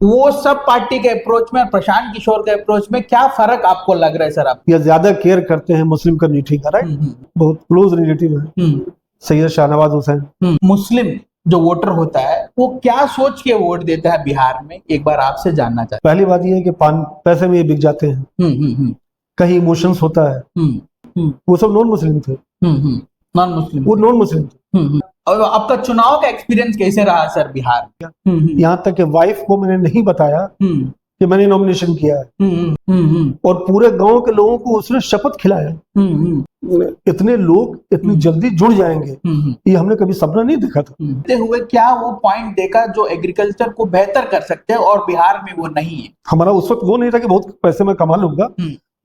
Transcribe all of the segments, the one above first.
वो सब पार्टी के अप्रोच में, प्रशांत किशोर के अप्रोच में क्या फर्क आपको लग रहा है सर? आप ये ज्यादा केयर करते हैं मुस्लिम कम्युनिटी का, राइट? बहुत क्लोज रिलेटिव है सैयद शाहनवाज हुसैन। मुस्लिम जो वोटर होता है वो क्या सोच के वोट देता है बिहार में, एक बार आपसे जानना चाहते पहली बात यह है कि पैसे में ये बिक जाते हैं। कहीं इमोशंस होता है। वो सब नॉन मुस्लिम थे। नॉन मुस्लिम, वो नॉन मुस्लिम थे। और आपका चुनाव का एक्सपीरियंस कैसे रहा सर बिहार में? यहाँ तक कि वाइफ को मैंने नहीं बताया कि मैंने नॉमिनेशन किया है, और पूरे गांव के लोगों को उसने शपथ खिलाया। इतने लोग इतनी जल्दी जुड़ जाएंगे ये हमने कभी सपना नहीं देखा था। हुए क्या वो पॉइंट देखा जो एग्रीकल्चर को बेहतर कर सकते हैं और बिहार में वो नहीं है? हमारा उस वक्त वो नहीं था कि बहुत पैसे मैं कमा लूंगा,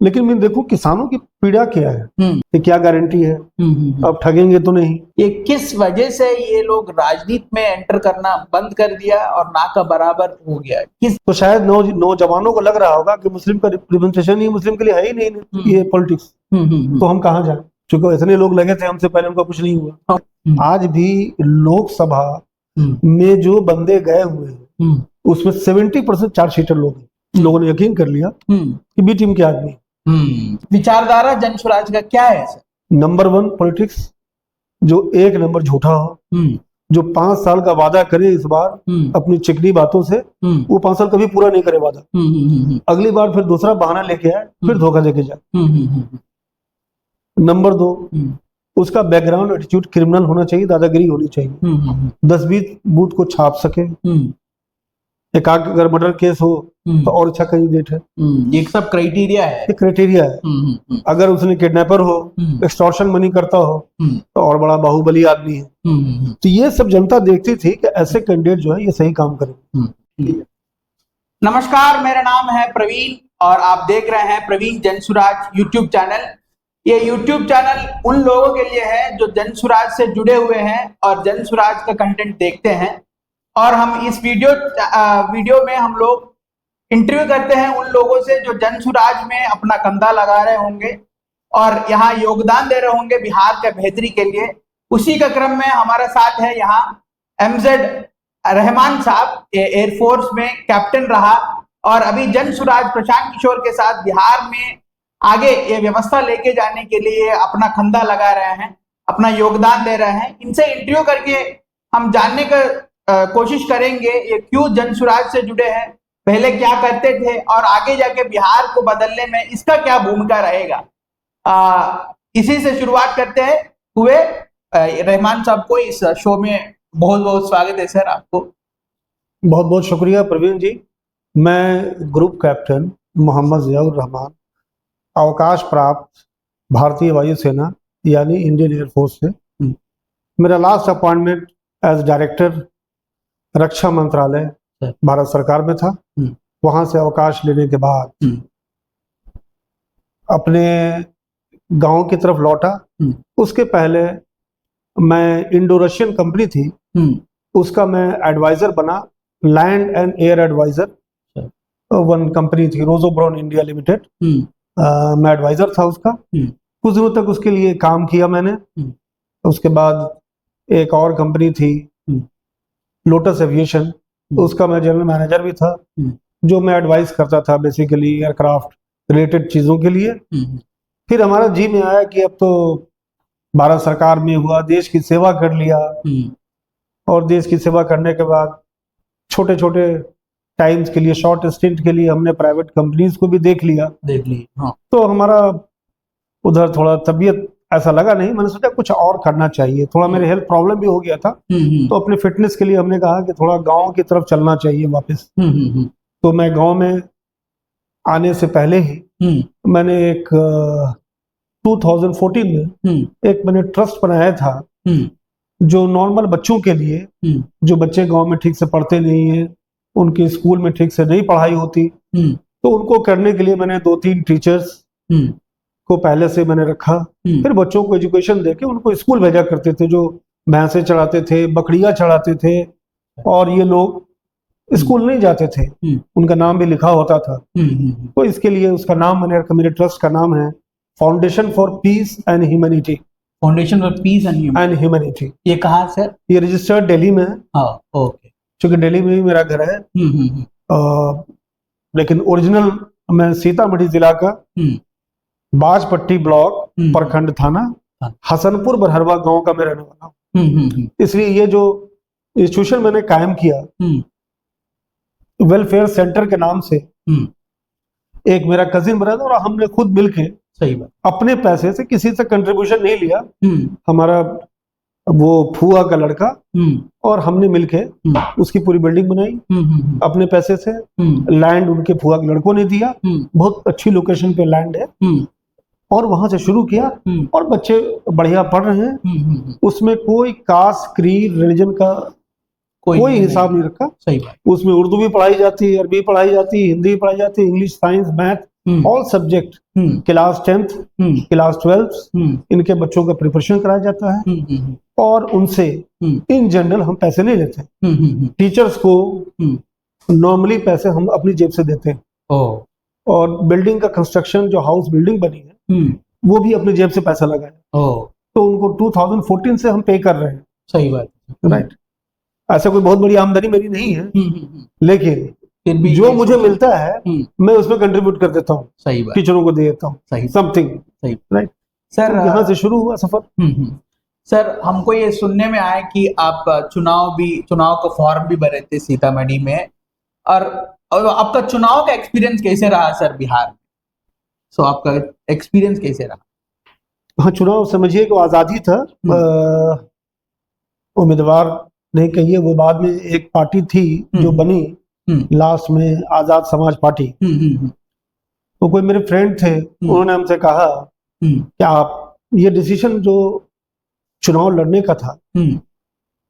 लेकिन मैं देखूं किसानों की पीड़ा क्या है, ये क्या गारंटी है, अब ठगेंगे तो नहीं। ये किस वजह से ये लोग राजनीति में एंटर करना बंद कर दिया और ना का बराबर हो गया? किस तो शायद नौजवानों को लग रहा होगा कि मुस्लिम का रिप्रेजेंटेशन ही मुस्लिम के लिए है ही नहीं, ये पॉलिटिक्स, तो हम कहाँ जाए? क्योंकि इतने लोग लगे थे हमसे पहले, उनका कुछ नहीं हुआ। आज भी लोकसभा में जो बंदे गए हुए हैं उसमें 70% चार्जशीटर लोग हैं। लोगों ने यकीन कर लिया कि बी टीम के आदमी। विचारधारा जन स्वराज का क्या है सर? नंबर 1 पॉलिटिक्स, जो 1 नंबर झूठा हो, जो 5 साल का वादा करे इस बार अपनी चिकनी बातों से, वो 5 साल कभी पूरा नहीं करे वादा, अगली बार फिर दूसरा बहाना लेके आए, फिर धोखा देके जाए। नंबर 2, उसका बैकग्राउंड एटीट्यूड क्रिमिनल होना चाहिए, दादागिरी होनी चाहिए, 10-20 बूथ को छाप सके, एक अगर मर्डर केस हो तो और अच्छा कैंडिडेट है। ये सब क्राइटेरिया है, ये क्राइटेरिया है। अगर उसने किडनैपर हो, एक्सटॉर्शन मनी करता हो, तो और बड़ा बाहुबली आदमी है। तो ये सब जनता देखती थी कि ऐसे कैंडिडेट जो है ये सही काम करे। नमस्कार, मेरा नाम है प्रवीण और आप देख रहे हैं प्रवीण जनसुराज यूट्यूब चैनल। ये यूट्यूब चैनल उन लोगों के लिए है जो जनसुराज से जुड़े हुए हैं और जनसुराज का कंटेंट देखते हैं। और हम इस वीडियो में हम लोग इंटरव्यू करते हैं उन लोगों से जो जनसुराज में अपना कंधा लगा रहे होंगे और यहाँ योगदान दे रहे होंगे बिहार के बेहतरी के लिए। उसी का क्रम में हमारे साथ है यहाँ MZ रहमान साहब, एयरफोर्स में कैप्टन रहा और अभी जनसुराज प्रशांत किशोर के साथ बिहार में आगे ये व्यवस्था लेके जाने के लिए अपना कंधा लगा रहे हैं, अपना योगदान दे रहे हैं। इनसे इंटरव्यू करके हम जानने का कोशिश करेंगे ये क्यों जनसुराज से जुड़े हैं, पहले क्या करते थे और आगे जाके बिहार को बदलने में इसका क्या भूमिका रहेगा। इसी से शुरुआत करते हैं हुए। रहमान साहब को इस शो में बहुत बहुत स्वागत है सर। आपको बहुत बहुत शुक्रिया प्रवीण जी। मैं ग्रुप कैप्टन मोहम्मद ज़ियाउर रहमान, अवकाश प्राप्त भारतीय वायुसेना यानी इंडियन एयरफोर्स से। मेरा लास्ट अपॉइंटमेंट एज डायरेक्टर रक्षा मंत्रालय भारत सरकार में था। वहां से अवकाश लेने के बाद अपने गांव की तरफ लौटा। उसके पहले मैं इंडो रशियन कंपनी थी, उसका मैं एडवाइजर बना, land and air adviser. One company थी रोजोब्रॉन इंडिया लिमिटेड, मैं एडवाइजर था उसका। कुछ दिनों तक उसके लिए काम किया मैंने। उसके बाद एक और कंपनी थी लोटस एविएशन, उसका मैं जनरल मैनेजर भी था, जो मैं एडवाइस करता था बेसिकली एयरक्राफ्ट रिलेटेड चीजों के लिए। फिर हमारा जी में आया कि अब तो भारत सरकार में हुआ, देश की सेवा कर लिया, और देश की सेवा करने के बाद छोटे छोटे टाइम्स के लिए, शॉर्ट स्टिंट के लिए हमने प्राइवेट कंपनीज को भी देख लिया। हाँ। तो हमारा उधर थोड़ा तबीयत ऐसा लगा नहीं, मैंने सोचा कुछ और करना चाहिए। थोड़ा मेरे हेल्थ प्रॉब्लम भी हो गया था, तो अपने फिटनेस के लिए हमने कहा कि थोड़ा गांव की तरफ चलना चाहिए वापस। तो मैं गांव में आने से पहले ही मैंने एक 2014 में एक मैंने ट्रस्ट बनाया था जो नॉर्मल बच्चों के लिए, जो बच्चे गांव में ठीक से पढ़ते नहीं है, उनके स्कूल में ठीक से नहीं पढ़ाई होती, तो उनको करने के लिए मैंने 2-3 टीचर्स को पहले से मैंने रखा। फिर बच्चों को एजुकेशन देके उनको स्कूल भेजा करते थे, जो भैंसे चढ़ाते थे, बकरियां चढ़ाते थे, और ये लोग स्कूल नहीं जाते थे, उनका नाम भी लिखा होता था। तो इसके लिए उसका नाम मैंने रखा, मेरे ट्रस्ट का नाम है foundation for piece and humanity. Foundation for piece and ये कहाँ सर? ये रजिस्टर्ड दिल्ली में है। ओके। क्योंकि दिल्ली में भी मेरा घर है, लेकिन ओरिजिनल मैं सीतामढ़ी जिला का बाजपट्टी ब्लॉक प्रखंड थाना हसनपुर बरहरवा गांव का मैं रहने वाला हूँ। इसलिए ये जो इंस्टीट्यूशन मैंने कायम किया वेलफेयर सेंटर के नाम से, एक मेरा कजिन ब्रदर और हमने खुद मिलके, सही बात, अपने पैसे से, किसी से कंट्रीब्यूशन नहीं लिया, हमारा वो फुआ का लड़का और हमने मिलके उसकी पूरी बिल्डिंग बनाई अपने पैसे से। लैंड उनके फुआ के लड़कों ने दिया, बहुत अच्छी लोकेशन पे लैंड है, और वहां से शुरू किया और बच्चे बढ़िया पढ़ रहे हैं। उसमें कोई कास्ट, क्रीड, रिलीजन का कोई हिसाब नहीं रखा। सही बात। उसमें उर्दू भी पढ़ाई जाती है, अरबी पढ़ाई जाती है, हिंदी भी पढ़ाई जाती है, English, science, math, all subject. Class 10th, class 12th इनके बच्चों का प्रिपरेशन कराया जाता है और उनसे इन जनरल हम पैसे नहीं लेते। टीचर्स को नॉर्मली पैसे हम अपनी जेब से देते हैं और बिल्डिंग का कंस्ट्रक्शन, जो हाउस बिल्डिंग बनी है, वो भी अपनी जेब से पैसा लगाया। तो उनको 2014 से हम पे कर रहे हैं। सही बात, राइट। ऐसा कोई बहुत बड़ी आमदनी मेरी नहीं है, लेकिन जो मुझे मिलता है मैं उसमें कंट्रीब्यूट कर देता हूँ। सही बात, टीचरों को दे देता हूँ समथिंग। सही, राइट सर। यहाँ से शुरू हुआ सफर। सर, हमको ये सुनने में आया कि आप चुनाव का फॉर्म भी भरे थे सीतामढ़ी में, और आपका चुनाव का एक्सपीरियंस कैसे रहा सर बिहार में? सो आपका एक्सपीरियंस कैसे रहा? हाँ, चुनाव समझिए कि आजादी था। उम्मीदवार नहीं कहिए, वो बाद में एक पार्टी थी जो बनी लास्ट में, आजाद समाज पार्टी। तो कोई मेरे फ्रेंड थे, उन्होंने हमसे कहा कि आप ये डिसीजन जो चुनाव लड़ने का था,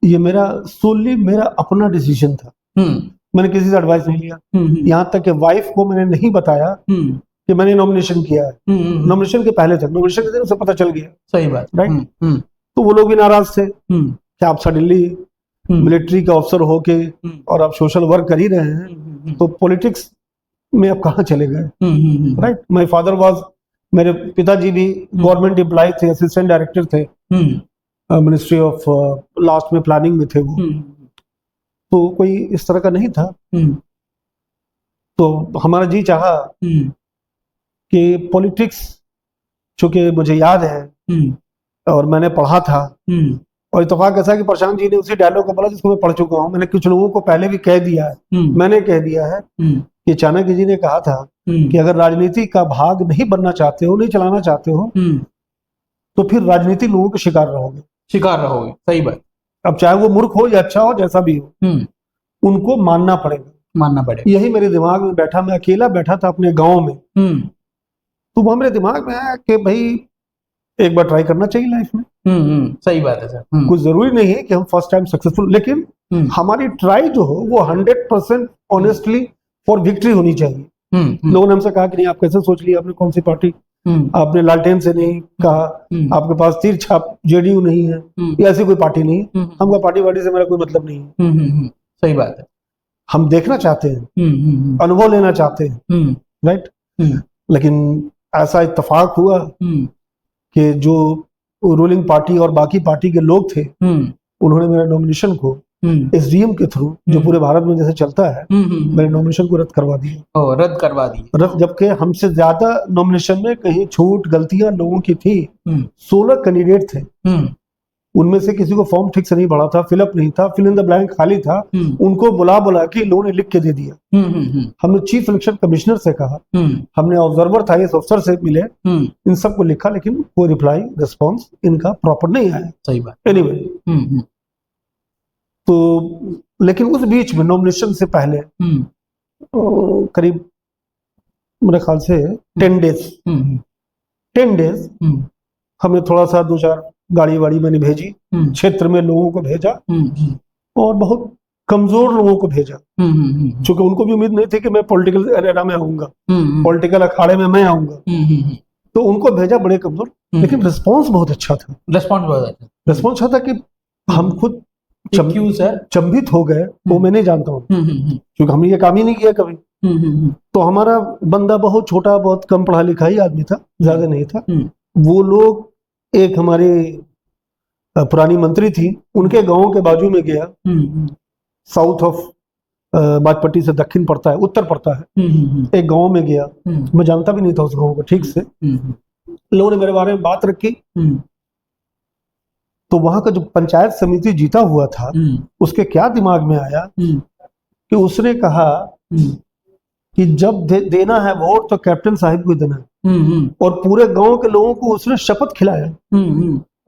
ये मेरा सोली मेरा अपना डिसीजन था। मैंने किसी से एडवाइस नहीं लिया। यहाँ तक कि वाइफ को मैंने नहीं बताया कि मैंने नॉमिनेशन किया है। नॉमिनेशन के पहले तक, नॉमिनेशन के दिन उसे पता चल गया। सही बात, राइट। तो वो लोग भी नाराज थे कि आप सडनली मिलिट्री का अफसर होके और आप सोशल वर्क कर ही रहे हैं, तो पॉलिटिक्स में आप कहाँ चले गए? राइट। माय फादर वाज, मेरे पिताजी भी गवर्नमेंट एम्प्लॉय थे, असिस्टेंट डायरेक्टर थे मिनिस्ट्री ऑफ, लास्ट में प्लानिंग में थे वो। तो कोई इस तरह का नहीं था। तो हमारा जी चाहा कि पॉलिटिक्स, चूंकि मुझे याद है और मैंने पढ़ा था, और इत्तेफाक ऐसा कि प्रशांत जी ने उसी डायलॉग को बोला जिसको मैं पढ़ चुका हूँ। मैंने कुछ लोगों को पहले भी कह दिया है, मैंने कह दिया है कि चाणक्य जी ने कहा था कि अगर राजनीति का भाग नहीं बनना चाहते हो, नहीं चलाना चाहते हो, तो फिर राजनीति लोगों के शिकार रहोगे। सही बात। अब चाहे वो मूर्ख हो या अच्छा हो, जैसा भी हो, उनको मानना पड़ेगा। यही मेरे दिमाग में बैठा, मैं अकेला बैठा था अपने गाँव में, तो वो मेरे दिमाग में आया कि भाई एक बार ट्राई करना चाहिए लाइफ में। सही बात है सर। कुछ जरूरी नहीं है कि हम फर्स्ट टाइम सक्सेसफुल, लेकिन हमारी ट्राई जो हो वो 100% ऑनेस्टली फॉर विक्ट्री होनी चाहिए। लोगों ने हमसे कहा कि नहीं, आप कैसे सोच लिया, आपने कौन सी पार्टी, आपने लालटेन से नहीं कहा, आपके पास तीर छाप जेडीयू नहीं है, ये ऐसी कोई पार्टी नहीं। हमको पार्टी वार्टी से मेरा कोई मतलब नहीं है। सही बात है। हम देखना चाहते हैं, अनुभव लेना चाहते हैं, राइट। लेकिन ऐसा इत्तेफाक हुआ कि जो रूलिंग पार्टी और बाकी पार्टी के लोग थे, उन्होंने मेरे नॉमिनेशन को एसडीएम के थ्रू, जो पूरे भारत में जैसे चलता है, मेरे नॉमिनेशन को रद्द करवा दिया। रद्द, जबकि हमसे ज्यादा नॉमिनेशन में कहीं छूट गलतियां लोगों की थी। 16 कैंडिडेट थे, उनमें से किसी को फॉर्म ठीक से नहीं भरा था, फिलअप नहीं था, फिल इन द ब्लैंक खाली था, उनको बुला के लोगों ने लिख के दे दिया। हमने चीफ इलेक्शन कमिश्नर से कहा, हमने ऑब्जर्वर था, इस अफसर से मिले, इन सबको लिखा, लेकिन कोई रिप्लाई, रिस्पॉन्स इनका प्रॉपर नहीं आया। सही बात। एनीवे, तो लेकिन उस बीच में नॉमिनेशन से पहले करीब मेरे ख्याल से 10 डेज हमने थोड़ा सा 2-4 गाड़ी वाड़ी मैंने भेजी, क्षेत्र में लोगों को भेजा, और बहुत कमजोर लोगों को भेजा, क्योंकि उनको भी उम्मीद नहीं थी कि मैं पॉलिटिकल एरिया में आऊंगा, पॉलिटिकल अखाड़े में मैं आऊंगा। तो उनको भेजा बड़े कमजोर, लेकिन रिस्पॉन्स बहुत अच्छा था। रिस्पॉन्स अच्छा था कि हम खुद चंभित हो गए, वो मैं नहीं जानता हूँ, क्योंकि हमने ये काम ही नहीं किया कभी। तो हमारा बंदा बहुत छोटा, बहुत कम पढ़ा लिखा ही आदमी था, ज्यादा नहीं था। वो लोग, एक हमारे पुरानी मंत्री थी, उनके गांव के बाजू में गया, साउथ ऑफ बाजपट्टी से दक्षिण पड़ता है, उत्तर पड़ता है। एक गांव में गया, मैं जानता भी नहीं था उस गांव को ठीक से। लोगों ने मेरे बारे में बात रखी, तो वहां का जो पंचायत समिति जीता हुआ था, उसके क्या दिमाग में आया कि उसने कहा कि जब देना है वोट तो कैप्टन साहब को देना है, और पूरे गांव के लोगों को उसने शपथ खिलाया,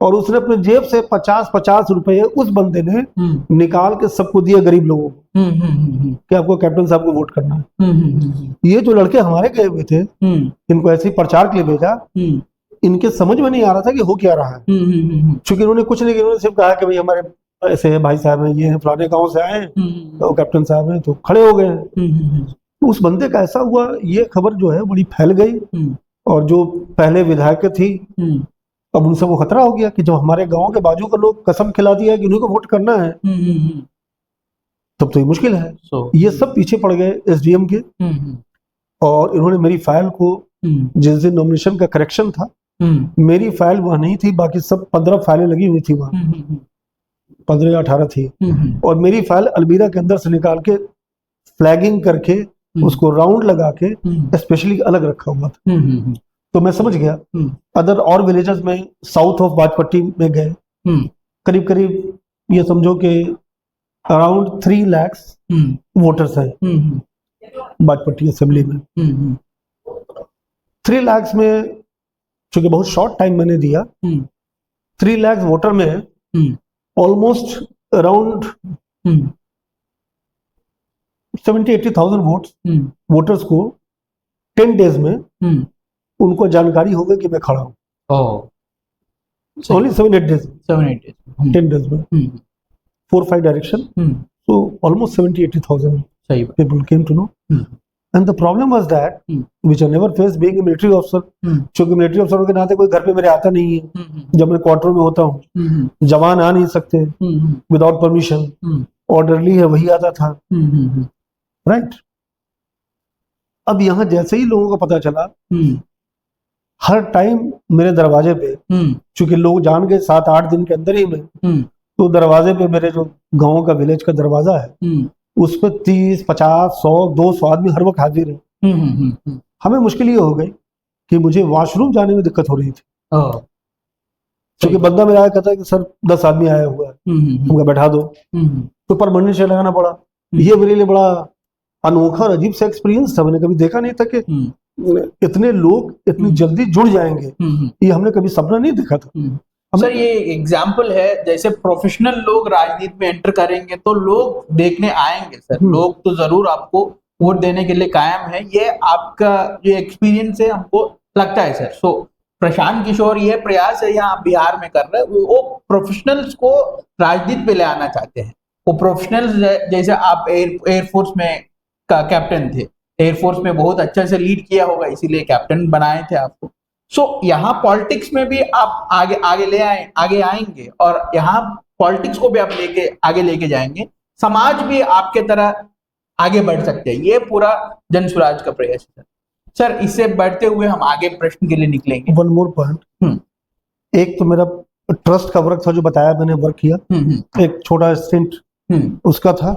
और उसने अपने जेब से 50-50 रुपए उस बंदे ने निकाल के सबको दिए, गरीब लोगों को, कि आपको कैप्टन साहब को वोट करना है। ये जो लड़के हमारे गए हुए थे, इनको ऐसे ही प्रचार के लिए भेजा, इनके समझ में नहीं आ रहा था कि हो क्या रहा है, क्योंकि इन्होंने कुछ नहीं, इन्होंने सिर्फ कहा कि भाई हमारे ऐसे भाई साहब हैं, ये हैं, फलाने गांव से आए हैं, तो कैप्टन साहब हैं, तो खड़े हो गए। तो उस बंदे का ऐसा हुआ, ये खबर जो है बड़ी फैल गई, और जो पहले विधायक थी, अब उनसे वो खतरा हो गया कि जब हमारे गांव के बाजू का लोग कसम खिला दिया कि उन्हीं को वोट करना है, तब तो ये मुश्किल है। ये सब पीछे पड़ गए एसडीएम के, और इन्होंने मेरी फाइल को, जिस दिन नॉमिनेशन का करेक्शन था, मेरी फाइल वहां नहीं थी, बाकी सब 15 फाइलें लगी हुई थी वहां, 15 या 18 थी, और मेरी फाइल अलमीरा के अंदर से निकाल के फ्लैगिंग करके उसको राउंड लगा के स्पेशली अलग रखा हुआ था। तो मैं समझ गया। अदर और विलेजेस में साउथ ऑफ बाजपट्टी में गए, करीब करीब ये समझो कि अराउंड 3 लाख वोटर्स हैं बाजपट्टी असेंबली में। 3 लाख में, चूंकि बहुत शॉर्ट टाइम मैंने दिया, 3 लाख वोटर में ऑलमोस्ट अराउंड 70-80,000 वोटर्स को 10 डेज में उनको जानकारी हो गई कि मैं खड़ा हूँ। ओनली 7-8 डेज, 10 डेज में 4-5 direction, so almost 70-80,000 people came to know. And the problem was that, which I never faced being a military officer, क्योंकि मिलिट्री अफसरों के नाते कोई घर पे मेरे आता नहीं है। जब मैं क्वार्टर में होता हूँ, जवान आ नहीं सकते विदाउट परमिशन, ऑर्डरली है वही आता था, राइट। अब यहाँ जैसे ही लोगों को पता चला, हर टाइम मेरे दरवाजे पे, चूंकि लोग जान गए 7-8 दिन के अंदर ही में, तो दरवाजे पे मेरे जो गांव का विलेज का दरवाजा है, उस पर 30, 50, 100, 200 आदमी हर वक्त हाजिर है। हमें मुश्किल ये हो गई कि मुझे वॉशरूम जाने में दिक्कत हो रही थी, क्योंकि बंदा मेरा आया कहता है कि सर 10 आदमी आया हुआ है, हमको बैठा दो, तो परमानेंट से लगाना पड़ा। ये मेरे लिए बड़ा अनोखा और अजीब सा एक्सपीरियंस था, मैंने कभी देखा नहीं था कि इतने लोग इतनी जल्दी जुड़ जाएंगे, ये हमने कभी सपना नहीं देखा था। सर ये एग्जाम्पल है, जैसे प्रोफेशनल लोग राजनीति में एंटर करेंगे तो लोग देखने आएंगे सर, लोग तो जरूर आपको वोट देने के लिए कायम है। ये आपका जो एक्सपीरियंस है हमको लगता है सर। सो प्रशांत किशोर ये प्रयास है यहाँ बिहार में कर रहे हैं, वो प्रोफेशनल्स को राजनीति पे ले आना चाहते हैं। वो प्रोफेशनल्स जैसे आप एयरफोर्स में का कैप्टन थे, एयरफोर्स में बहुत अच्छे से लीड किया होगा, इसीलिए कैप्टन बनाए थे आपको। सो यहाँ पॉलिटिक्स में भी आप आगे आएंगे, और यहाँ पॉलिटिक्स को भी आप आगे लेके जाएंगे, समाज भी आपके तरह आगे बढ़ सकते हैं। ये पूरा जन स्वराज का प्रयास है सर। इससे बढ़ते हुए हम आगे प्रश्न के लिए निकलेंगे। वन मोर पॉइंट, एक तो मेरा ट्रस्ट का वर्क था जो बताया मैंने वर्क किया, एक छोटा स्टेंट उसका था।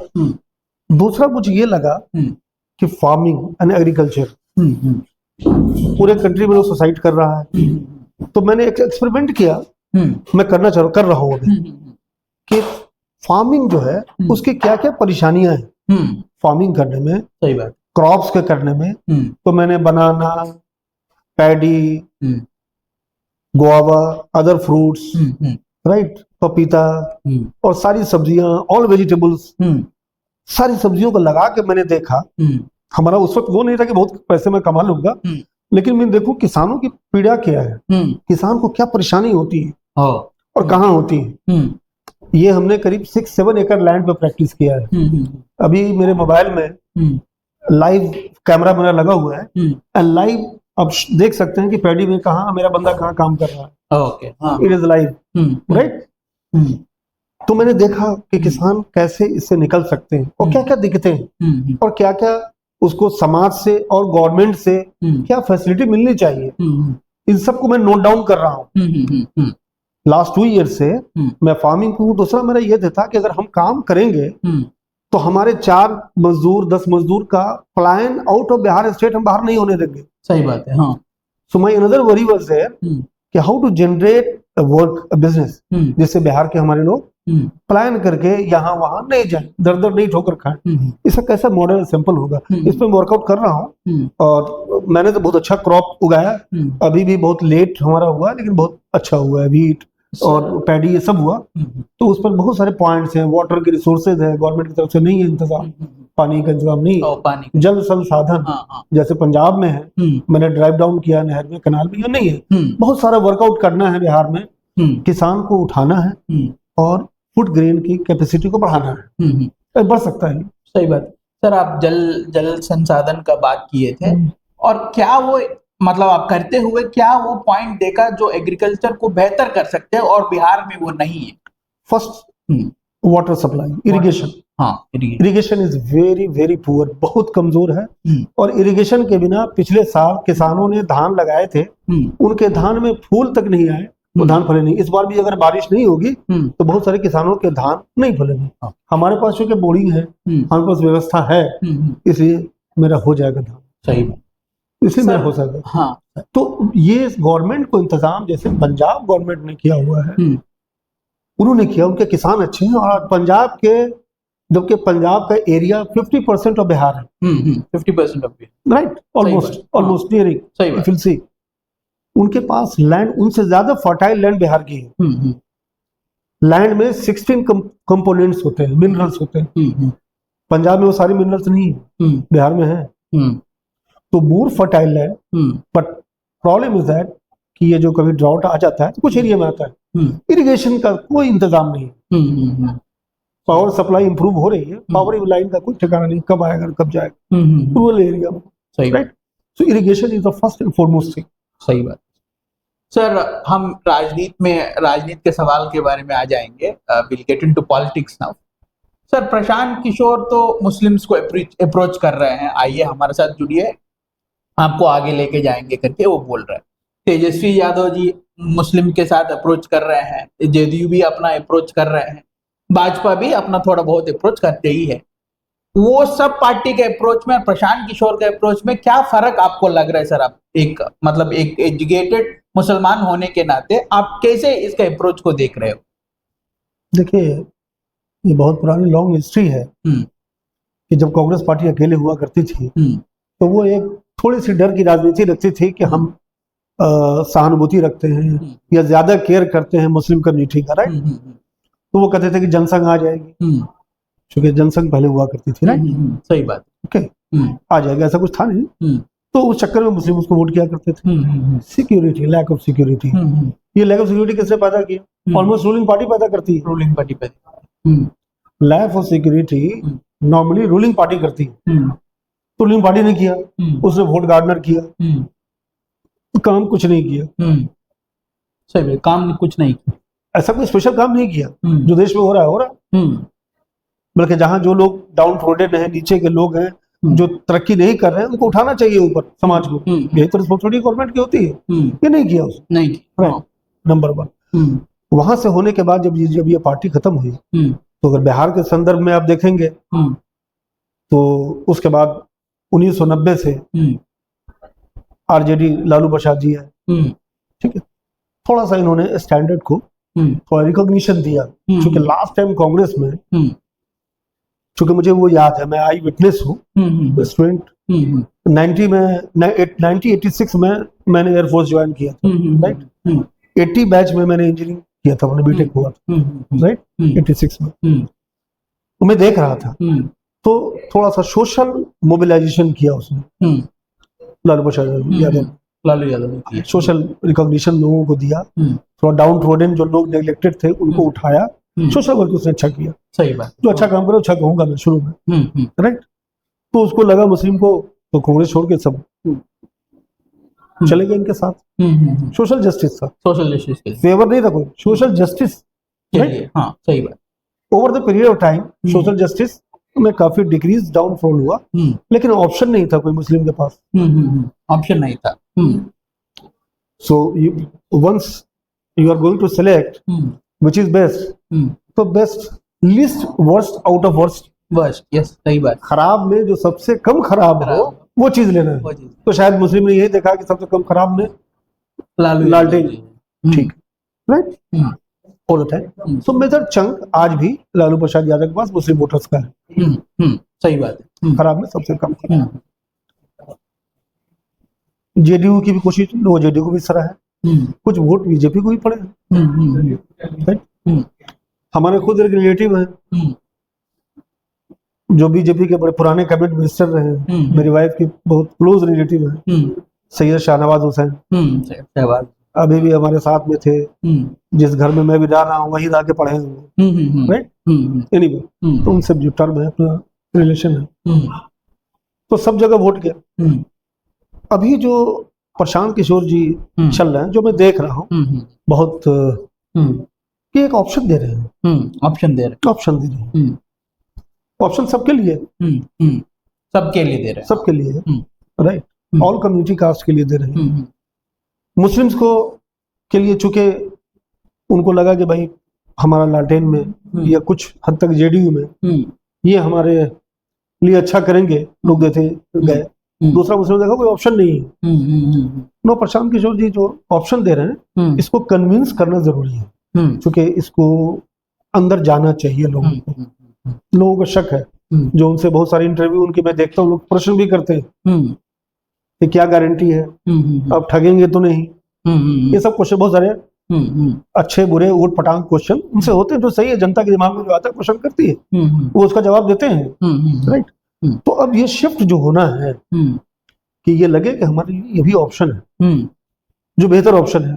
दूसरा मुझे ये लगा कि फार्मिंग एंड एग्रीकल्चर पूरे कंट्री में लोग सुसाइड कर रहा है, तो मैंने एक एक्सपेरिमेंट किया, मैं कर रहा हूँ अभी, कि फार्मिंग जो है उसकी क्या क्या परेशानियां हैं फार्मिंग करने में, सही बात, क्रॉप्स के करने में। तो मैंने banana, paddy, guava, other fruits, right, पपीता और सारी सब्जियां, ऑल वेजिटेबल्स, सारी सब्जियों को लगा के मैंने देखा। हमारा उस वक्त वो नहीं था कि बहुत पैसे में कमा लूंगा, लेकिन मैं देखूं किसानों की पीड़ा क्या है, किसान को क्या परेशानी होती है और कहाँ होती है। ये हमने करीब 6-7 एकड़ लैंड पे प्रैक्टिस किया है। अभी मेरे मोबाइल में लाइव कैमरा मेरा लगा हुआ है, एंड लाइव अब देख सकते हैं कि पैडी में कहाँ मेरा बंदा कहाँ काम कर रहा है। It is live, right. तो मैंने देखा कि किसान कैसे इससे निकल सकते हैं और क्या क्या दिक्कतें हैं, और क्या क्या उसको समाज से और गवर्नमेंट से क्या फैसिलिटी मिलनी चाहिए, इन सबको मैं नोट डाउन कर रहा हूँ। लास्ट 2 ईयर से मैं फार्मिंग को। दूसरा मेरा ये था कि अगर हम काम करेंगे तो हमारे 4 मजदूर 10 मजदूर का plan out of Bihar state हम बाहर नहीं होने देंगे। सही बात है। हाँ। So my another worry was there कि how to generate a work a business, जिससे बिहार के हमारे लोग प्लान करके यहाँ वहां नहीं जाए, दर दर नहीं ठोकर खाए। इसका कैसा मॉडल सिंपल होगा, इस पर वर्कआउट कर रहा हूँ। और मैंने तो बहुत अच्छा क्रॉप उगाया, अभी भी बहुत लेट हमारा हुआ लेकिन बहुत अच्छा हुआ है, व्हीट और पैडी ये सब हुआ। तो उस पर बहुत सारे पॉइंट्स हैं, वाटर के रिसोर्सेज है, गवर्नमेंट की तरफ से नहीं है इंतजाम, पानी का इंतजाम नहीं है, पानी जल संसाधन जैसे पंजाब में है, मैंने ड्राइव डाउन किया नहर में, कनाल में, नहीं है। बहुत सारा वर्कआउट करना है बिहार में, किसान को उठाना है और फूड ग्रेन की कैपेसिटी को बढ़ाना है, बढ़ सकता है। सही बात। सर आप जल संसाधन का बात किए थे, और क्या वो मतलब आप करते हुए क्या वो पॉइंट देखा जो एग्रीकल्चर को बेहतर कर सकते हैं और बिहार में वो नहीं है? First water supply, irrigation. हाँ, irrigation is very very poor, बहुत कमजोर है। और इरिगेशन के बिना पिछले साल किसानों ने धान लगाए थे, उनके धान में फूल तक नहीं आए, वो धान फले नहीं। इस बार भी अगर बारिश नहीं होगी तो बहुत सारे किसानों के धान नहीं फलेंगे। हमारे पास चूंकि बोरिंग है, हमारे पास व्यवस्था है, इसलिए मेरा हो जाएगा धान। सही, इसलिए मेरा हो सकता है। हाँ। तो ये गवर्नमेंट को इंतजाम जैसे पंजाब गवर्नमेंट ने किया हुआ है, उन्होंने किया, उनके किसान अच्छे हैं। और पंजाब के, जबकि पंजाब का एरिया 50% ऑफ बिहार है, 50% of Bihar, right, almost nearing. सही बात। विल सी, उनके पास लैंड, उनसे ज्यादा फर्टाइल लैंड बिहार की है। लैंड में 16 कंपोनेंट्स होते हैं, मिनरल्स होते हैं। पंजाब में वो सारे मिनरल्स नहीं है, बिहार में है। तो more fertile land, but problem is that कि ये जो कभी ड्राउट आ जाता है तो कुछ एरिया में आता है, इरिगेशन का कोई इंतजाम नहीं है। पावर सप्लाई इंप्रूव हो रही है, पावर लाइन का कोई ठिकाना नहीं, कब आएगा कब जाएगा रूरल एरिया में, right. So irrigation is the first and foremost thing. सही बात। सर हम राजनीति के सवाल के बारे में आ जाएंगे, will get into politics now. Sir Prashant Kishor तो मुस्लिम्स को अप्रोच कर रहे हैं, आइए हमारे साथ जुड़िए, आपको आगे लेके जाएंगे करके वो बोल रहे हैं। तेजस्वी यादव जी मुस्लिम के साथ अप्रोच कर रहे हैं, जेडीयू भी अपना अप्रोच कर रहे हैं, भाजपा भी अपना थोड़ा बहुत अप्रोच करते ही है। वो सब पार्टी के अप्रोच में, प्रशांत किशोर के अप्रोच में क्या फर्क आपको लग रहा है सर? आप एक एजुकेटेड मुसलमान होने के नाते आप कैसे इसके अप्रोच को देख रहे हो? देखिए, ये बहुत पुरानी लॉन्ग हिस्ट्री है कि जब कांग्रेस पार्टी अकेले हुआ करती थी तो वो एक थोड़ी सी डर की राजनीति रखती थी कि हम सहानुभूति रखते हैं या ज्यादा केयर करते हैं मुस्लिम कम्युनिटी का, राइट। तो वो कहते थे कि जनसंघ आ जाएगी, क्योंकि जनसंघ पहले हुआ करती थी, राइट। सही बात। ओके, आ जाएगा, ऐसा कुछ था नहीं। तो उस चक्कर में मुस्लिम उसको वोट किया करते थे। सिक्योरिटी, लैक ऑफ सिक्योरिटी, ये लैक ऑफ सिक्योरिटी किसने पैदा किया? ऑलमोस्ट रूलिंग पार्टी पैदा करती है। रूलिंग पार्टी पैदा, lack of security normally ruling party करती है। तो रूलिंग पार्टी ने किया, उसने वोट गार्डनर किया, काम कुछ नहीं किया। सही, काम कुछ नहीं किया, ऐसा कोई स्पेशल काम नहीं किया। जो देश में हो रहा है, बल्कि जहां जो लोग डाउन ट्रोडेड हैं, नीचे के लोग हैं, जो तरक्की नहीं कर रहे हैं, उनको उठाना चाहिए ऊपर समाज को। यही तो रिस्पॉन्सिबिलिटी गवर्नमेंट की होती है। ये नहीं किया उसने, नहीं किया, नंबर 1। वहां से होने के बाद जब ये पार्टी खत्म हुई, तो अगर बिहार के संदर्भ में आप देखेंगे तो उसके बाद 1990 से आरजेडी लालू प्रसाद जी है, ठीक है। थोड़ा सा इन्होंने स्टैंडर्ड को थोड़ा रिकॉग्निशन दिया, क्योंकि लास्ट टाइम कांग्रेस में, क्योंकि मुझे वो याद है, मैं आई विटनेस हूँ, स्टूडेंट 1986 में मैंने एयरफोर्स ज्वाइन किया था, राइट। 80 बैच में मैंने इंजीनियरिंग किया था, मैंने बीटेक हुआ था, राइट, 86 में। तो मैं देख रहा था, तो थोड़ा सा सोशल मोबिलाइजेशन किया उसने, लालू प्रसाद यादव, सोशल रिकॉग्निशन लोगों को दिया, थोड़ा डाउन ट्रोडन जो लोग नेग्लेक्टेड थे उनको उठाया, सोशल वर्क उसने अच्छा किया। सही बात। जो अच्छा काम करे अच्छा कहूंगा मैं शुरू में, राइट। तो उसको लगा मुस्लिम को, तो कांग्रेस छोड़ के सब चले गए इनके साथ। सोशल जस्टिस था, सोशल जस्टिस फेवर नहीं था कोई, सोशल जस्टिस, हाँ सही बात। Over the period of time social justice में काफी डिक्रीज डाउनफॉल हुआ, लेकिन ऑप्शन नहीं था कोई मुस्लिम के पास, ऑप्शन नहीं था। So once you are going to select which is best, तो best least worst out of worst बस यस सही बात। खराब में जो सबसे कम खराब हो वो चीज लेना है। वो चीज तो शायद मुस्लिम ने यही देखा कि सबसे कम खराब में लालटेन, ठीक, right, all the time. So major chunk आज भी लालू प्रसाद यादव के पास मुस्लिम वोटर्स का है। सही बात है। खराब में सबसे कम खराब। जेडीयू की भी कोशिश, वो जेडीयू को भी सराहा है, कुछ वोट बीजेपी को भी पड़े हैं। हमारे खुद एक रिलेटिव है जो बीजेपी के बड़े पुराने कैबिनेट मिनिस्टर रहे हैं, मेरी वाइफ की बहुत क्लोज रिलेटिव है, सैयद शाहनवाज हुसैन, अभी भी हमारे साथ में थे। जिस घर में मैं भी रह रहा हूँ वहीं रह के पढ़े हैं, राइट। एनीवे, तो उनसे जो टर्म है अपना रिलेशन है, तो सब जगह वोट किया। अभी जो प्रशांत किशोर जी चल रहे हैं, जो मैं देख रहा हूँ, बहुत कि एक ऑप्शन दे रहे हैं, ऑप्शन दे रहे हैं। ऑप्शन सबके लिए, सबके लिए दे रहे हैं, सबके लिए, राइट, ऑल कम्युनिटी कास्ट के लिए दे रहे हैं। मुस्लिम्स को के लिए चूंकि उनको लगा कि भाई हमारा लालटेन में या कुछ हद तक जेडीयू में ये हमारे लिए अच्छा करेंगे, लोग देते गए। दूसरा मुस्लिम देखो कोई ऑप्शन नहीं है। नो, प्रशांत किशोर जी जो ऑप्शन दे रहे हैं, इसको कन्विंस करना जरूरी है, क्योंकि इसको अंदर जाना चाहिए लोगों को। लोगों को शक है, जो उनसे बहुत सारे इंटरव्यू उनके मैं देखता हूँ, लोग प्रश्न भी करते हैं कि क्या गारंटी है, अब ठगेंगे तो नहीं। ये सब क्वेश्चन बहुत सारे अच्छे बुरे ऊट पटांग क्वेश्चन उनसे होते हैं, जो सही है, जनता के दिमाग में जो आता है क्वेश्चन करती है, वो उसका जवाब देते हैं, राइट। तो अब ये शिफ्ट जो होना है कि ये लगे कि हमारे लिए ये भी ऑप्शन है, जो बेहतर ऑप्शन है।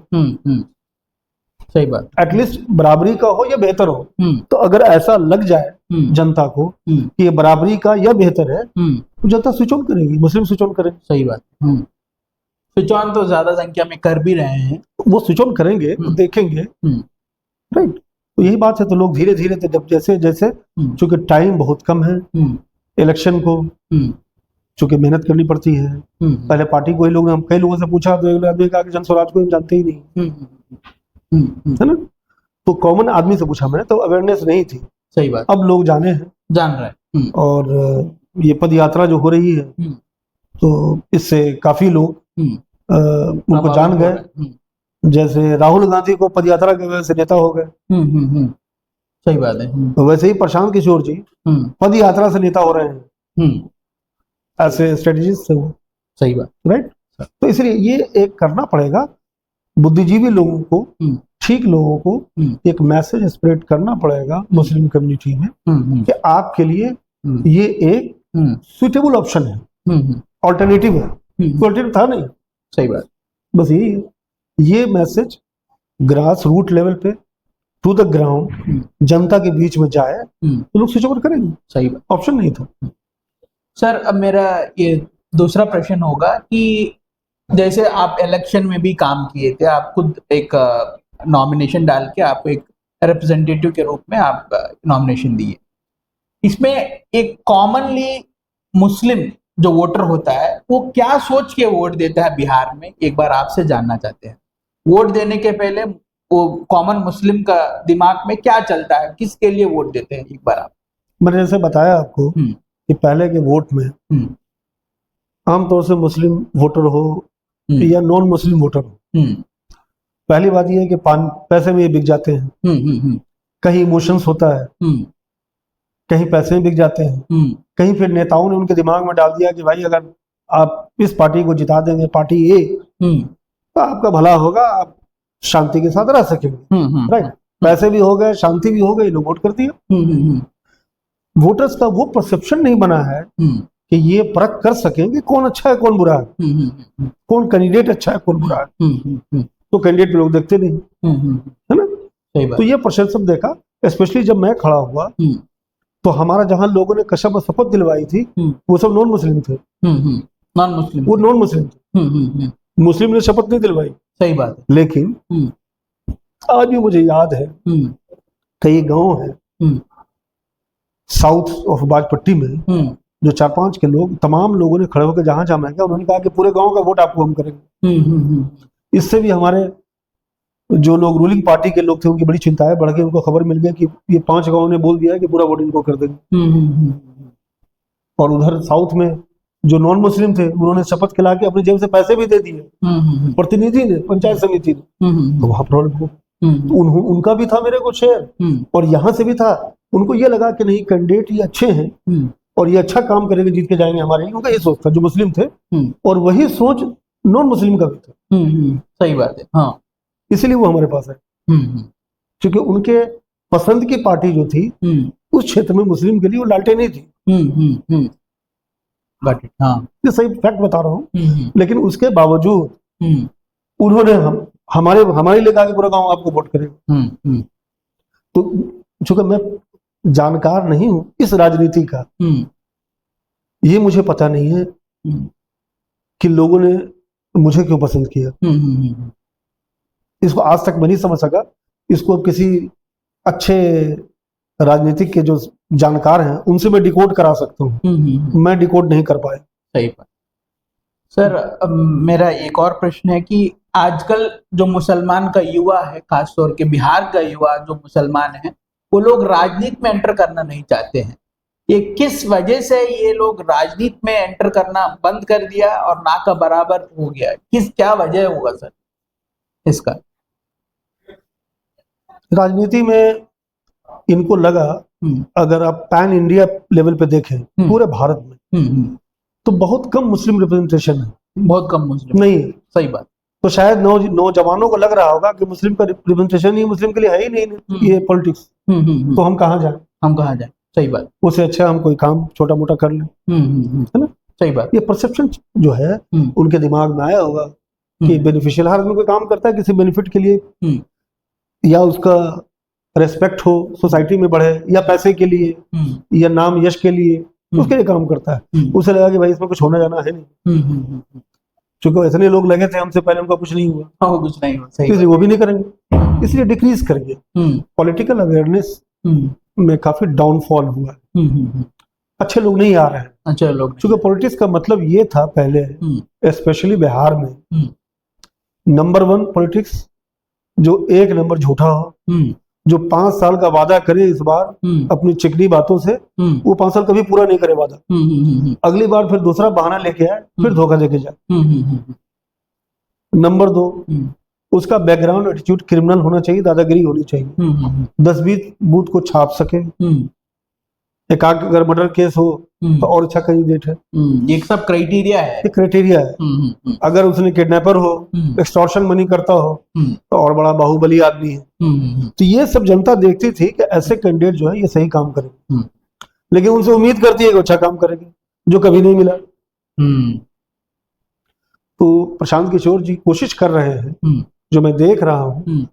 सही बात। एटलीस्ट बराबरी का हो या बेहतर हो, तो अगर ऐसा लग जाए जनता को कि ये बराबरी का या बेहतर है, तो जनता स्विच ऑन करेगी, मुस्लिम स्विच ऑन करेंगे। सही बात। स्विच ऑन तो ज्यादा संख्या में कर भी रहे हैं, वो स्विच ऑन करेंगे, देखेंगे, राइट। तो यही बात है। तो लोग धीरे धीरे, जब जैसे जैसे, चूंकि टाइम बहुत कम है इलेक्शन को, चूंकि मेहनत करनी पड़ती है। पहले पार्टी को ही लोग, हम कई लोगों से पूछा तो एक आदमी कहा कि जनस्वराज को हम जानते ही नहीं, है ना। तो कॉमन आदमी से पूछा मैंने, तो अवेयरनेस नहीं थी। सही बात। अब लोग जाने हैं, जान रहे हैं। और ये पद यात्रा जो हो रही है, तो इससे काफी लोग उनको जान गए। जैसे राहुल गांधी को पद यात्रा की वजह से नेता हो गए, सही बात है। तो वैसे ही प्रशांत किशोर जी पद यात्रा से नेता हो रहे हैं, ऐसे स्ट्रेटजीज से वो। सही बात, राइट। तो इसलिए ये एक करना पड़ेगा, बुद्धिजीवी लोगों को, ठीक लोगों को एक मैसेज स्प्रेड करना पड़ेगा मुस्लिम कम्युनिटी में कि आपके लिए ये एक सुइटेबल ऑप्शन है, ऑल्टरनेटिव है, ऑल्टरनेटिव था नहीं। सही बात। बस ये मैसेज ग्रास रूट लेवल पे, टू द ग्राउंड, जनता के बीच में जाए तो लोग स्विच ओवर करेंगे। सही बात। ऑप्शन नहीं था। सर, अब मेरा ये दूसरा प्रश्न होगा कि जैसे आप इलेक्शन में भी काम किए थे, आप खुद एक नॉमिनेशन डाल के आप एक रिप्रेजेंटेटिव के रूप में आप नॉमिनेशन दिए। इसमें एक कॉमनली मुस्लिम जो वोटर होता है वो क्या सोच के वोट देता है बिहार में, एक बार आपसे जानना चाहते हैं। वोट देने के पहले वो कॉमन मुस्लिम का दिमाग में क्या चलता है, किसके लिए वोट देते हैं, एक बार आप। मैंने जैसे बताया आपको कि पहले के वोट में आमतौर से मुस्लिम वोटर हो या नॉन मुस्लिम वोटर हो, पहली बात यह है कि पैसे में ये बिक जाते हैं। कहीं इमोशंस होता है, कहीं पैसे में बिक जाते हैं, कहीं फिर नेताओं ने उनके दिमाग में डाल दिया कि भाई अगर आप इस पार्टी को जिता देंगे, पार्टी ए, तो आपका भला होगा, आप शांति के साथ रह सकेंगे। राइट। पैसे भी हो गए, शांति भी हो गई, लोग वोट कर दिया। वोटर्स का वो परसेप्शन नहीं बना है कि ये परख कर सकेंगे कौन अच्छा है कौन बुरा है, कौन कैंडिडेट अच्छा है कौन बुरा है। तो कैंडिडेट लोग देखते नहीं, है ना। तो ये परसेप्शन देखा, स्पेशली जब मैं खड़ा हुआ तो हमारा जहां लोगों ने कसम शपथ दिलवाई थी वो सब नॉन मुस्लिम थे। नॉन मुस्लिम, वो नॉन मुस्लिम थे, मुस्लिम ने शपथ नहीं दिलवाई। सही बात है। लेकिन आज भी मुझे याद है, कई गांव है साउथ ऑफ बाजपट्टी में, जो 4-5 के लोग, तमाम लोगों ने खड़े होकर जहां जहां मैं गया, उन्होंने कहा कि पूरे गांव का वोट आपको हम करेंगे। इससे भी हमारे जो लोग रूलिंग पार्टी के लोग थे उनकी बड़ी चिंताएं बढ़ गई। उनको खबर मिल गई कि ये 5 गांवों ने बोल दिया है कि पूरा वोट इनको कर देंगे। और उधर साउथ में जो नॉन मुस्लिम थे उन्होंने शपथ खिला के अपनी जेब से पैसे भी दे दिए प्रतिनिधि ने, पंचायत समिति ने। तो वहां प्रॉब्लम हो, तो उनका भी था मेरे को शेयर और यहाँ से भी था। उनको ये लगा कि नहीं कैंडिडेट ये अच्छे हैं और ये अच्छा काम करेंगे, जीत के जाएंगे हमारे। उनका ये सोच था जो मुस्लिम थे, और वही सोच नॉन मुस्लिम का भी था। सही बात है। हाँ, इसलिए वो हमारे पास है, क्योंकि उनके पसंद की पार्टी जो थी उस क्षेत्र में मुस्लिम के लिए वो लालटेन नहीं थी। हाँ, ये सही फैक्ट बता रहा हूँ। लेकिन उसके बावजूद उन्होंने हमारे लिए कहा कि पूरा गांव आपको वोट करेगा। तो चूंकि मैं जानकार नहीं हूं इस राजनीति का, ये मुझे पता नहीं है कि लोगों ने मुझे क्यों पसंद किया। इसको आज तक मैं नहीं समझ सका। इसको किसी अच्छे राजनीतिक के जो जानकार हैं उनसे मैं डिकोड करा सकता हूँ। मैं डिकोड नहीं कर पाया। सही बात। सर, मेरा एक और प्रश्न है कि आजकल जो मुसलमान का युवा है, खासतौर के बिहार का युवा जो मुसलमान है, वो लोग राजनीति में एंटर करना नहीं चाहते हैं। ये किस वजह से ये लोग राजनीति में एंटर करना बंद कर दिया और ना का बराबर हो गया? क्या वजह होगा सर इसका? राजनीति में इनको लगा, अगर आप पैन इंडिया लेवल पे देखें पूरे भारत में, तो बहुत कम मुस्लिम रिप्रेजेंटेशन है। बहुत कम मुस्लिम नहीं है। सही बात। तो शायद नौजवानों को लग रहा होगा कि मुस्लिम का रिप्रेजेंटेशन ही मुस्लिम के लिए है ही नहीं, ये पॉलिटिक्स, तो हम कहाँ जाए। सही बात। उससे अच्छा हम कोई काम छोटा मोटा कर लें, है ना। सही बात। ये परसेप्शन जो है उनके दिमाग में आया होगा कि बेनिफिशियल, हर आदमी कोई काम करता है किसी बेनिफिट के लिए, या उसका रेस्पेक्ट हो सोसाइटी में बढ़े, या पैसे के लिए, या नाम यश के लिए, उसके लिए काम करता है। उसे लगा कि भाई इसमें कुछ होना जाना है नहीं। चूंकि इतने लोग लगे थे हमसे पहले, उनका कुछ नहीं हुआ, कुछ नहीं हुआ, इसलिए वो भी नहीं करेंगे, इसलिए डिक्रीज करेंगे। पॉलिटिकल अवेयरनेस में काफी डाउनफॉल हुआ है। अच्छे लोग नहीं आ रहे हैं। अच्छे लोग, चूंकि पॉलिटिक्स का मतलब ये था पहले, स्पेशली बिहार में, नंबर 1 पॉलिटिक्स जो 1 नंबर झूठा हो, जो 5 साल का वादा करे इस बार अपनी चिकनी बातों से, वो 5 साल कभी पूरा नहीं करे वादा, अगली बार फिर दूसरा बहाना लेके आए, फिर धोखा देके जाए। नंबर 2, उसका बैकग्राउंड एटीट्यूड क्रिमिनल होना चाहिए, दादागिरी होनी चाहिए, 10-20 बूथ को छाप सके, एक अगर मर्डर केस हो तो और अच्छा कैंडिडेट है। ये सब क्राइटेरिया है, क्राइटेरिया है। अगर उसने किडनैपर हो, एक्सटॉर्शन मनी करता हो, तो और बड़ा बाहुबली आदमी है। तो ये सब जनता देखती थी कि ऐसे कैंडिडेट जो है ये सही काम करेंगे, लेकिन उनसे उम्मीद करती है कि अच्छा काम करेंगे, जो कभी नहीं मिला। तो प्रशांत किशोर जी कोशिश कर रहे हैं, जो मैं देख रहा हूं,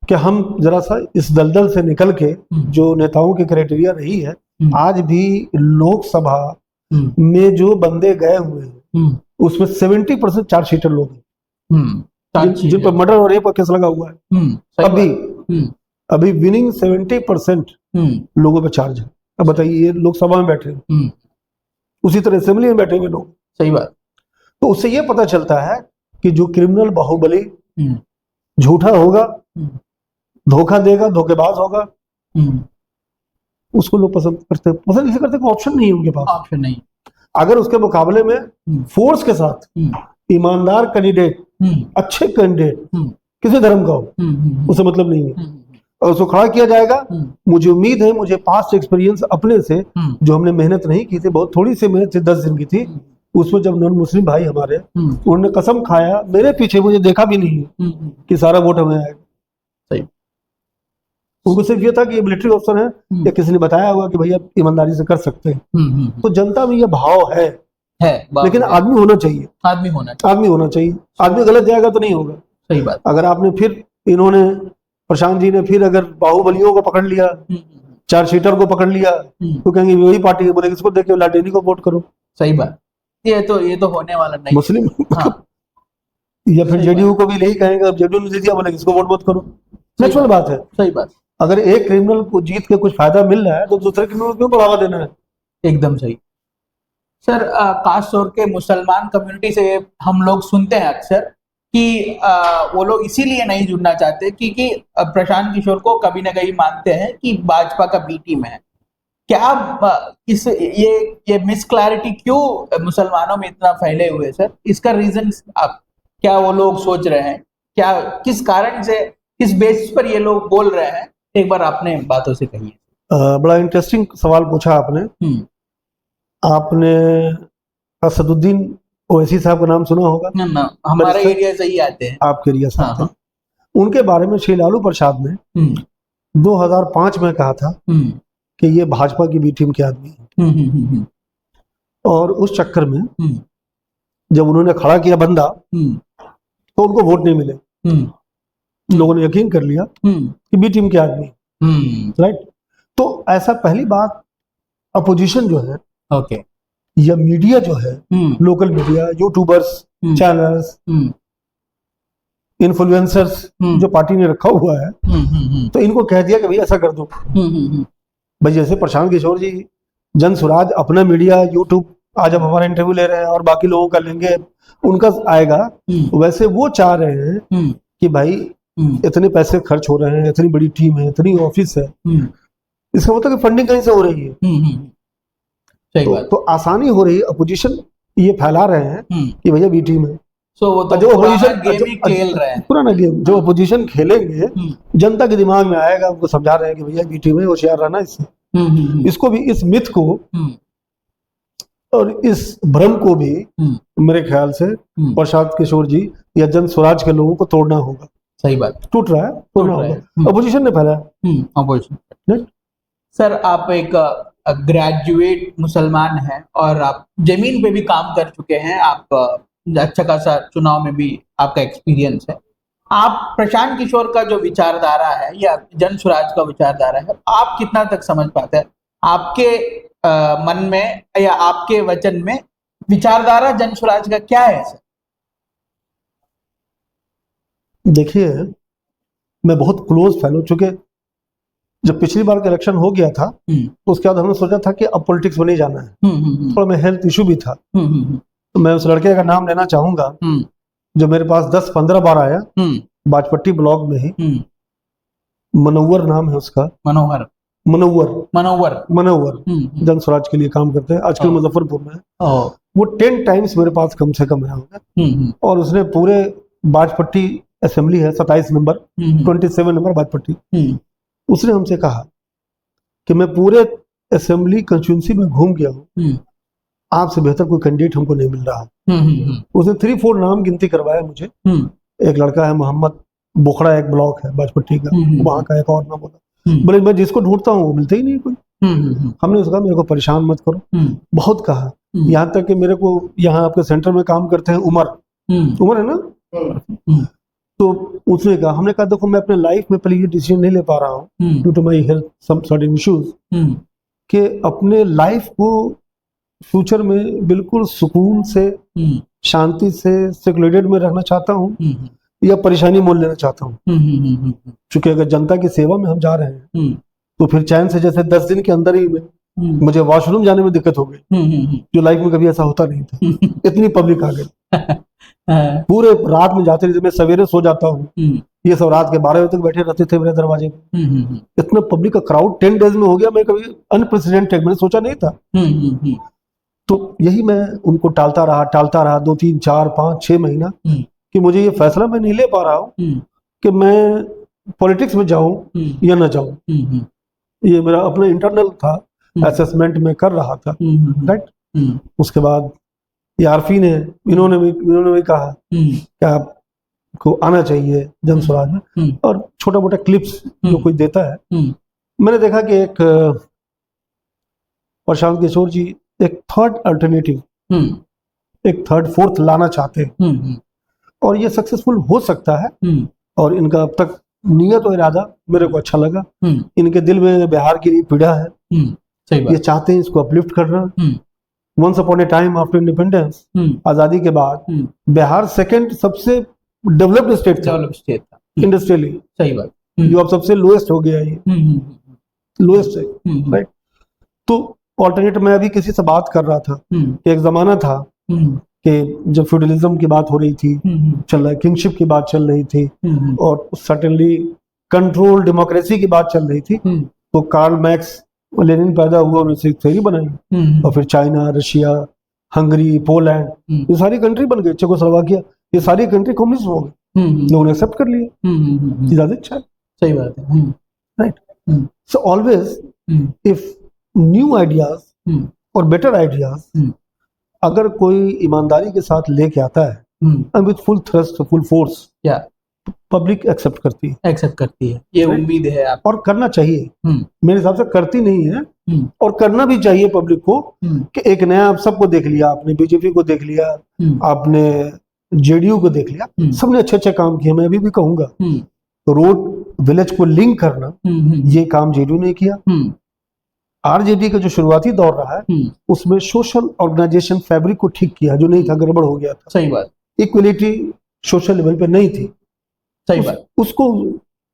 कि हम जरा सा इस दलदल से निकल के, जो नेताओं की क्राइटेरिया रही है, आज भी लोकसभा में जो बंदे गए हुए हैं उसमें 70% चार्जशीटर लोग हैं, जिन पर मर्डर और रेप का केस लगा हुआ है। अभी विनिंग 70% लोगों पे चार्ज है। अब बताइए, ये लोकसभा में बैठे हैं, उसी तरह असेंबली में बैठे हुए लोग। सही बात। तो उससे ये पता चलता है कि जो क्रिमिनल बाहुबली झूठा होगा, धोखा देगा, धोखेबाज होगा, उसको लोग पसंद इसलिए करते, कोई ऑप्शन नहीं है उनके पास। ऑप्शन नहीं। अगर उसके मुकाबले में फोर्स के साथ ईमानदार कैंडिडेट, अच्छे कैंडिडेट, किसी धर्म का हो, उसे मतलब नहीं है, और उसको खड़ा किया जाएगा। मुझे उम्मीद है, मुझे पास्ट एक्सपीरियंस अपने से, जो हमने मेहनत नहीं की थी, बहुत थोड़ी सी मेहनत थी, 10 दिन की थी, उसमें जब नॉन मुस्लिम भाई हमारे, उन्होंने कसम खाया मेरे पीछे, मुझे देखा भी नहीं कि सारा वोट हमें आएगा। उनको सिर्फ ये था कि ये मिलिट्री ऑफिसर है, या किसी ने बताया होगा कि भैया ईमानदारी से कर सकते हैं। तो जनता में ये भाव है, लेकिन आदमी होना चाहिए, आदमी होना चाहिए। आदमी गलत जाएगा तो नहीं होगा। सही बात। अगर आपने फिर, इन्होंने प्रशांत जी ने फिर अगर बाहुबलियों को पकड़ लिया, चार्जशीटर को पकड़ लिया, तो कहेंगे वही पार्टी है, बोले किसको देख के लाटेनी को वोट करो। सही बात। ये तो होने वाला नहीं मुस्लिम। या फिर जेडीयू को भी यही कहेंगे, अब जेडीयू ने दे दिया, बोले किसको वोट मत करो। नेचुरल बात है। सही बात। अगर एक क्रिमिनल को जीत के कुछ फायदा मिल रहा है, तो दूसरे क्रिमिनल को क्यों बढ़ावा देना है? एकदम सही। सर, खास तौर के मुसलमान कम्युनिटी से हम लोग सुनते हैं अक्सर कि वो लोग इसीलिए नहीं जुड़ना चाहते क्योंकि प्रशांत किशोर को कभी ना कभी मानते हैं कि भाजपा का बी टीम है। क्या इस ये मिस क्लैरिटी क्यों मुसलमानों में इतना फैले हुए सर? इसका रीजन आप क्या वो लोग सोच रहे हैं, क्या किस कारण से, किस बेसिस पर ये लोग बोल रहे हैं? एक बार आपने बातों से कहिए। बड़ा इंटरेस्टिंग सवाल पूछा आपने। आपने असदुद्दीन ओवैसी साहब का नाम सुना होगा ना, हमारे एरिया से ही आते हैं। आपके एरिया से आते हैं। उनके बारे में श्री लालू प्रसाद ने 2005 में कहा था कि ये भाजपा की बी टीम के आदमी है। और उस चक्कर में जब उन्होंने खड़ा किया बंदा तो उनको वोट नहीं मिले। लोगों ने यकीन कर लिया कि बी टीम के आदमी, राइट। तो ऐसा पहली बात, अपोजिशन जो है, ओके, या मीडिया जो है, local media, YouTubers, channels, influencers जो पार्टी ने रखा हुआ है, तो इनको कह दिया कि भाई ऐसा कर दो। भाई जैसे प्रशांत किशोर जी जन स्वराज अपना मीडिया, यूट्यूब, आज हम हमारा इंटरव्यू ले रहे हैं और बाकी लोगों का लेंगे, उनका आएगा, वैसे वो चाह रहे हैं कि भाई इतने पैसे खर्च हो रहे हैं, इतनी बड़ी टीम है, इतनी ऑफिस है, इसका मतलब कि फंडिंग कहीं से हो रही है। तो आसानी हो रही है। अपोजिशन ये फैला रहे हैं कि भैया बी टीम है। वो तो जो अपोजिशन गेम ही खेल रहे हैं, पुराना गेम जो अपोजिशन खेलेंगे, जनता के दिमाग में आएगा, उनको समझा रहे हैं कि भैया बी टीम है, होशियार रहना इससे। इसको भी, इस मिथ को और इस भ्रम को भी मेरे ख्याल से प्रशांत किशोर जी या जन स्वराज के लोगों को तोड़ना होगा। सही बात, टूट रहा है, तोड़ना होगा। अपोजिशन ने फैलाया। अपोजिशन। सर, आप एक ग्रेजुएट मुसलमान हैं और आप जमीन पे भी काम कर चुके हैं, आप अच्छा खासा चुनाव में भी आपका एक्सपीरियंस है। आप प्रशांत किशोर का जो विचारधारा है या जन स्वराज का विचारधारा है, आप कितना तक समझ पाते हैं? आपके मन में या आपके वचन में विचारधारा जन स्वराज का क्या है सर? देखिए, मैं बहुत क्लोज फेलो, चूंकि जब पिछली बार का इलेक्शन हो गया था तो उसके बाद हमने सोचा था कि अब पॉलिटिक्स में नहीं जाना है। थोड़ा मैं हेल्थ इशू भी था, तो मैं उस लड़के का नाम लेना चाहूंगा जो मेरे पास 10-15 बार आया, बाजपट्टी ब्लॉक में ही। मनोवर नाम है उसका। मनोवर जन स्वराज के लिए काम करते हैं, आजकल मुजफ्फरपुर में। वो 10 टाइम्स मेरे पास कम से कम आया होगा। और उसने पूरे बाजपट्टी असेंबली है 27 नंबर 27 नंबर बाजपट्टी, उसने हमसे कहा कि मैं पूरे असेंबली कंस्टिट्यूंसी में घूम गया हूँ, आपसे बेहतर कोई कैंडिडेट हमको नहीं मिल रहा। उसने 3-4 नाम गिनती करवाया मुझे। एक लड़का है मोहम्मद बोखड़ा, एक ब्लॉक है बाजपट्टी का, वहां का एक और नाम बोला। बोले मैं जिसको ढूंढता हूँ वो मिलता ही नहीं कोई। हमने उसका, मेरे को परेशान मत करो, बहुत कहा। यहाँ तक कि मेरे को यहाँ आपके सेंटर में काम करते हैं उमर है ना, तो उसने कहा, हमने कहा देखो मैं अपने लाइफ में पहले ये डिसीजन नहीं ले पा रहा हूँ due to my health some certain issues, कि अपने लाइफ को फ्यूचर में बिल्कुल सुकून से, शांति से, सेक्युलर में रहना चाहता हूँ या परेशानी मोल लेना चाहता हूँ। क्योंकि अगर जनता की सेवा में हम जा रहे हैं तो फिर चैन से, जैसे 10 दिन के अंदर ही मुझे वॉशरूम जाने में दिक्कत हो गई, जो लाइफ में कभी ऐसा होता नहीं था। इतनी पब्लिक आ गई, पूरे रात में जाते रहे, मैं सवेरे सो जाता हूँ, ये सब रात के 12 बजे तक बैठे रहते थे मेरे दरवाजे पे। इतना पब्लिक का क्राउड 10 डेज में हो गया, मैं कभी अनप्रेसिडेंटेड, मैंने सोचा नहीं था। तो यही मैं उनको टालता रहा 2, 3, 4, 5, 6 महीना, कि मुझे ये फैसला मैं नहीं ले पा रहा हूँ कि मैं पॉलिटिक्स में जाऊं या ना जाऊं। ये मेरा अपना इंटरनल था, असेसमेंट में कर रहा था, राइट। उसके बाद आरफी ने, इन्होंने भी कहा कि आपको आना चाहिए जन स्वराज में, और छोटा मोटा क्लिप्स जो कोई देता है। मैंने देखा कि एक प्रशांत किशोर जी एक थर्ड अल्टरनेटिव, एक थर्ड फोर्थ लाना चाहते हैं, और ये सक्सेसफुल हो सकता है। और इनका अब तक नियत और इरादा मेरे को अच्छा लगा। इनके दिल में बिहार की पीड़ा है, ये चाहते हैं इसको अपलिफ्ट करना। Once upon a time after independence, आजादी के बाद बिहार सेकंड सबसे डेवलप्ड स्टेट था इंडस्ट्रियली। सही बात, जो अब सबसे लोएस्ट हो गया, ये लोएस्ट है, राइट। तो ऑल्टरनेट, मैं अभी किसी से बात कर रहा था कि एक जमाना था कि जब फ्यूडलिज्म की बात हो रही थी, चल रहा है, किंगशिप की बात चल रही थी, और सर्टेनली कंट्रोल डेमोक्रेसी की बात चल रही थी, तो कार्ल मैक्स लेनिन पैदा हुआ, उन्होंने थ्योरी बनाई, और फिर चाइना, रशिया, हंगरी, पोलैंड, ये सारी कंट्री बन गई, चेकोस्लोवाकिया, ये सारी कंट्री कम्युनिस्ट हो गई, लोगों ने एक्सेप्ट कर लिया, ज्यादा अच्छा है। सही बात है, right. So always if new ideas और बेटर आइडियाज अगर कोई ईमानदारी के साथ लेके आता है and with full thrust, full force, public accept करती है, ये उम्मीद है आप। और करना चाहिए, मेरे हिसाब से करती नहीं है, और करना भी चाहिए पब्लिक को, कि एक नया, आप सबको देख लिया आपने, बीजेपी को देख लिया आपने, जेडीयू को देख लिया, सबने अच्छे अच्छे काम किए। मैं अभी भी कहूंगा, रोड विलेज को लिंक करना, ये काम जेडीयू ने किया। आरजेडी का जो शुरुआती दौर रहा है, उसमें सोशल ऑर्गेनाइजेशन फैब्रिक को ठीक किया, जो नहीं था, गड़बड़ हो गया था। सही बात। इक्वलिटी सोशल लेवल पे नहीं थी। सही बात। उसको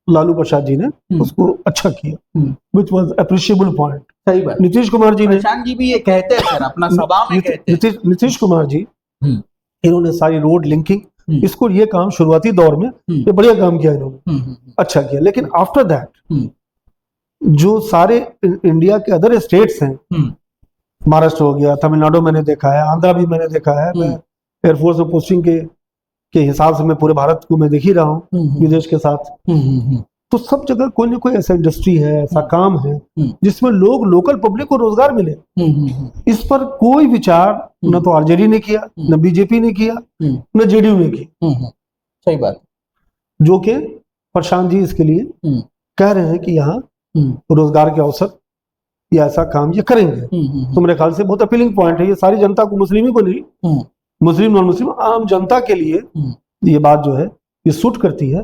लालू प्रसाद जी ने उसको अच्छा किया, विच वाज अप्रिशिएबल पॉइंट। सही बात। नीतीश कुमार जी ने, प्रशांत जी भी ये कहते हैं सर, अपना सभा में कहते हैं, नीतीश कुमार जी, इन्होंने सारी रोड लिंकिंग, इसको, ये काम शुरुआती दौर में ये बढ़िया काम किया इन्होंने, अच्छा किया। लेकिन आफ्टर दैट जो सारे इंडिया के अदर स्टेट्स हैं, महाराष्ट्र हो गया, तमिलनाडु मैंने देखा है, आंध्रा भी मैंने देखा है, मैं एयरफोर्स में पोस्टिंग के हिसाब से मैं पूरे भारत को मैं देख ही रहा हूँ विदेश के साथ, तो सब जगह कोई ना कोई ऐसा इंडस्ट्री है, ऐसा काम है जिसमें लोग, लोकल पब्लिक को रोजगार मिले। इस पर कोई विचार न तो आरजेडी ने किया, न बीजेपी ने किया, न जेडीयू ने किया। सही बात। जो कि प्रशांत जी इसके लिए कह रहे हैं कि यहाँ रोजगार के अवसर या ऐसा काम ये करेंगे, तो मेरे ख्याल से बहुत अपीलिंग पॉइंट है। ये सारी जनता को, मुस्लिम ही को नहीं, मुस्लिम नॉन मुस्लिम आम जनता के लिए ये बात जो है ये सूट करती है।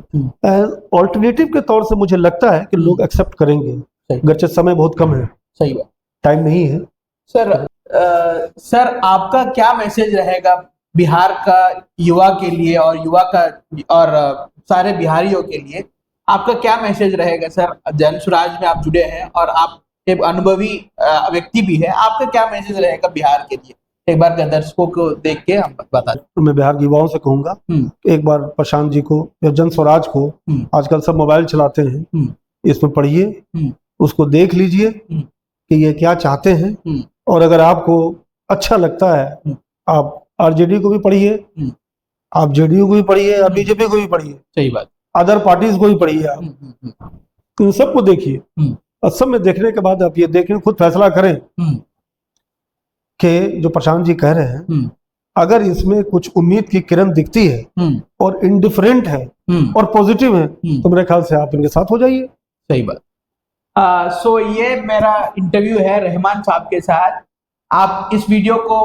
ऑल्टरनेटिव के तौर से मुझे लगता है कि लोग एक्सेप्ट करेंगे, गरचे समय बहुत कम है। सही बात, टाइम नहीं है। सर आपका क्या मैसेज रहेगा बिहार का युवा के लिए, और युवा का और सारे बिहारियों के लिए आपका क्या मैसेज रहेगा सर? जनसुराज में आप जुड़े हैं और आप एक अनुभवी व्यक्ति भी है, आपका क्या मैसेज रहेगा बिहार के लिए? एक बार दर्शकों को देख के हम बता दें। तो मैं बिहार के युवाओं से कहूंगा, एक बार प्रशांत जी को या जन स्वराज को, आजकल सब मोबाइल चलाते हैं, इसमें पढ़िए, उसको देख लीजिए कि ये क्या चाहते हैं, और अगर आपको अच्छा लगता है आप आरजेडी को भी पढ़िए, आप जेडीयू को भी पढ़िए, आप बीजेपी को भी पढ़िए। सही बात। अदर पार्टीज को भी पढ़िए, आप इन सबको देखिए, और सब में देखने के बाद आप ये देखें, खुद फैसला करें कि जो प्रशांत जी कह रहे हैं, अगर इसमें कुछ उम्मीद की किरण दिखती है और इंडिफरेंट है और पॉजिटिव है, तो मेरे ख्याल से आप इनके साथ हो जाइए। सही बात। सो ये मेरा इंटरव्यू है रहमान साहब के साथ। आप इस वीडियो को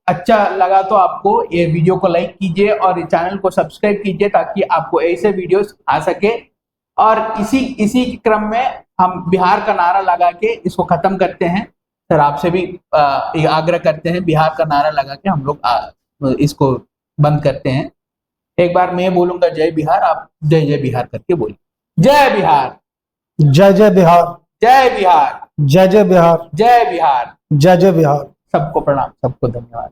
अच्छा लगा तो आपको ये वीडियो को लाइक कीजिए और चैनल को सब्सक्राइब कीजिए, ताकि आपको ऐसे वीडियोस आ सके। और इसी क्रम में हम बिहार का नारा लगा के इसको खत्म करते हैं। सर आपसे भी आग्रह करते हैं, बिहार का नारा लगा के हम लोग इसको बंद करते हैं। एक बार मैं बोलूंगा जय बिहार, आप जय जय बिहार करके बोलिए। जय बिहार, जय जय बिहार, जय बिहार, जय जय बिहार, जय बिहार, जय जय बिहार। सबको प्रणाम, सबको धन्यवाद।